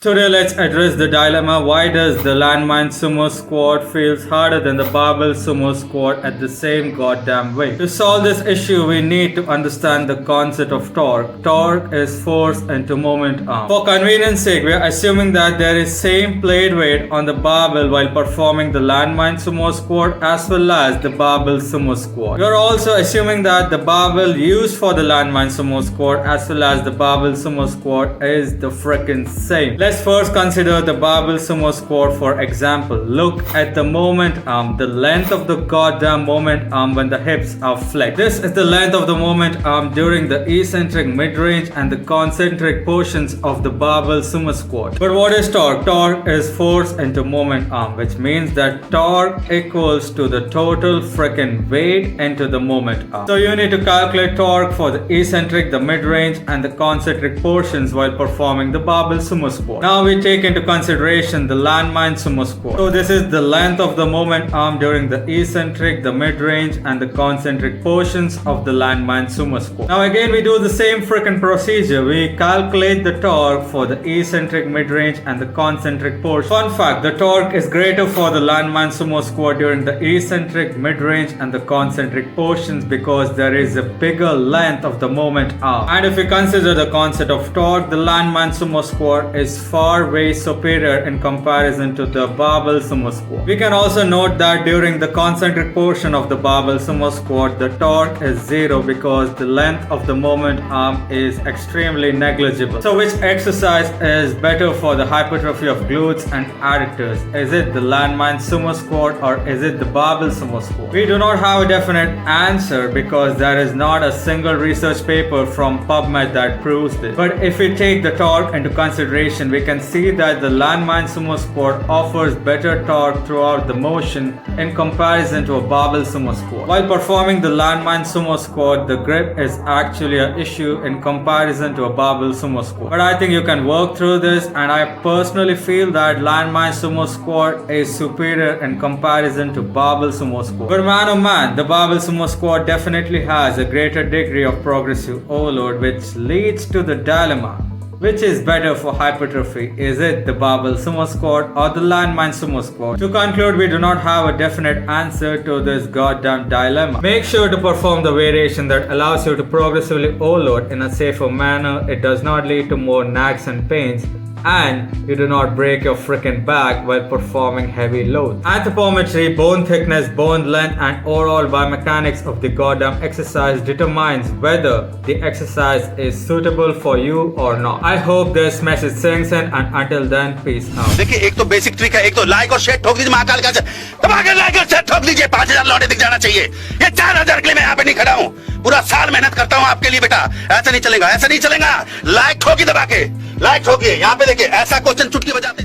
Today let's address the dilemma, why does the Landmine Sumo Squat feels harder than the Barbell Sumo Squat at the same goddamn weight. To solve this issue we need to understand the concept of torque. Torque is force into moment arm. For convenience sake we are assuming that there is same plate weight on the barbell while performing the Landmine Sumo Squat as well as the Barbell Sumo Squat. We are also assuming that the barbell used for the Landmine Sumo Squat as well as the Barbell Sumo Squat is the frickin' same. Let's first consider the Barbell Sumo Squat for example. Look at the moment arm, the length of the goddamn moment arm when the hips are flexed. This is the length of the moment arm during the eccentric, mid-range and the concentric portions of the Barbell Sumo Squat. But what is torque? Torque is force into moment arm, which means that torque equals to the total frickin' weight into the moment arm. So you need to calculate torque for the eccentric, the mid-range and the concentric portions while performing the Barbell Sumo Squat. Now we take into consideration the Landmine Sumo Squat. So this is the length of the moment arm during the eccentric, the mid-range and the concentric portions of the Landmine Sumo Squat. Now again we do the same frickin' procedure. We calculate the torque for the eccentric, mid-range and the concentric portion. Fun fact, the torque is greater for the Landmine Sumo Squat during the eccentric, mid-range and the concentric portions because there is a bigger length of the moment arm. And if we consider the concept of torque, the Landmine Sumo Squat is far way superior in comparison to the Barbell Sumo Squat. We can also note that during the concentric portion of the Barbell Sumo Squat, the torque is zero because the length of the moment arm is extremely negligible. So which exercise is better for the hypertrophy of glutes and adductors? Is it the Landmine Sumo Squat or is it the Barbell Sumo Squat? We do not have a definite answer because there is not a single research paper from PubMed that proves this. But if we take the torque into consideration, we can see that the Landmine Sumo Squat offers better torque throughout the motion in comparison to a Barbell Sumo Squat. While performing the Landmine Sumo Squat, the grip is actually an issue in comparison to a Barbell Sumo Squat. But I think you can work through this, and I personally feel that Landmine Sumo Squat is superior in comparison to Barbell Sumo Squat. But man oh man, the Barbell Sumo Squat definitely has a greater degree of progressive overload, which leads to the dilemma. Which is better for hypertrophy? Is it the Barbell Sumo Squat or the Landmine Sumo Squat? To conclude, we do not have a definite answer to this goddamn dilemma. Make sure to perform the variation that allows you to progressively overload in a safer manner. It does not lead to more nags and pains, and you do not break your freaking back while performing heavy loads. Anthropometry, bone thickness, bone length and overall biomechanics of the goddamn exercise determines whether the exercise is suitable for you or not. I hope this message sinks in, and until then, peace out. देखिए एक तो basic trick है, एक तो like और share ठोक दीजिए, महाकाल का दबा के लाइक और शेयर ठोक दीजिए। 5000 लौटे दिख जाना चाहिए। ये 4000 के लिए मैं यहाँ पे नहीं खड़ा हूँ, पूरा साल मेहनत करता हूँ आपके लिए बेटा। ऐसा नहीं चलेगा, ऐसा नहीं चलेगा। लाइक ठोकी दबा के, लाइक ठोकिए। यहाँ पे देखिए ऐसा क्वेश्चन चुटकी बजाते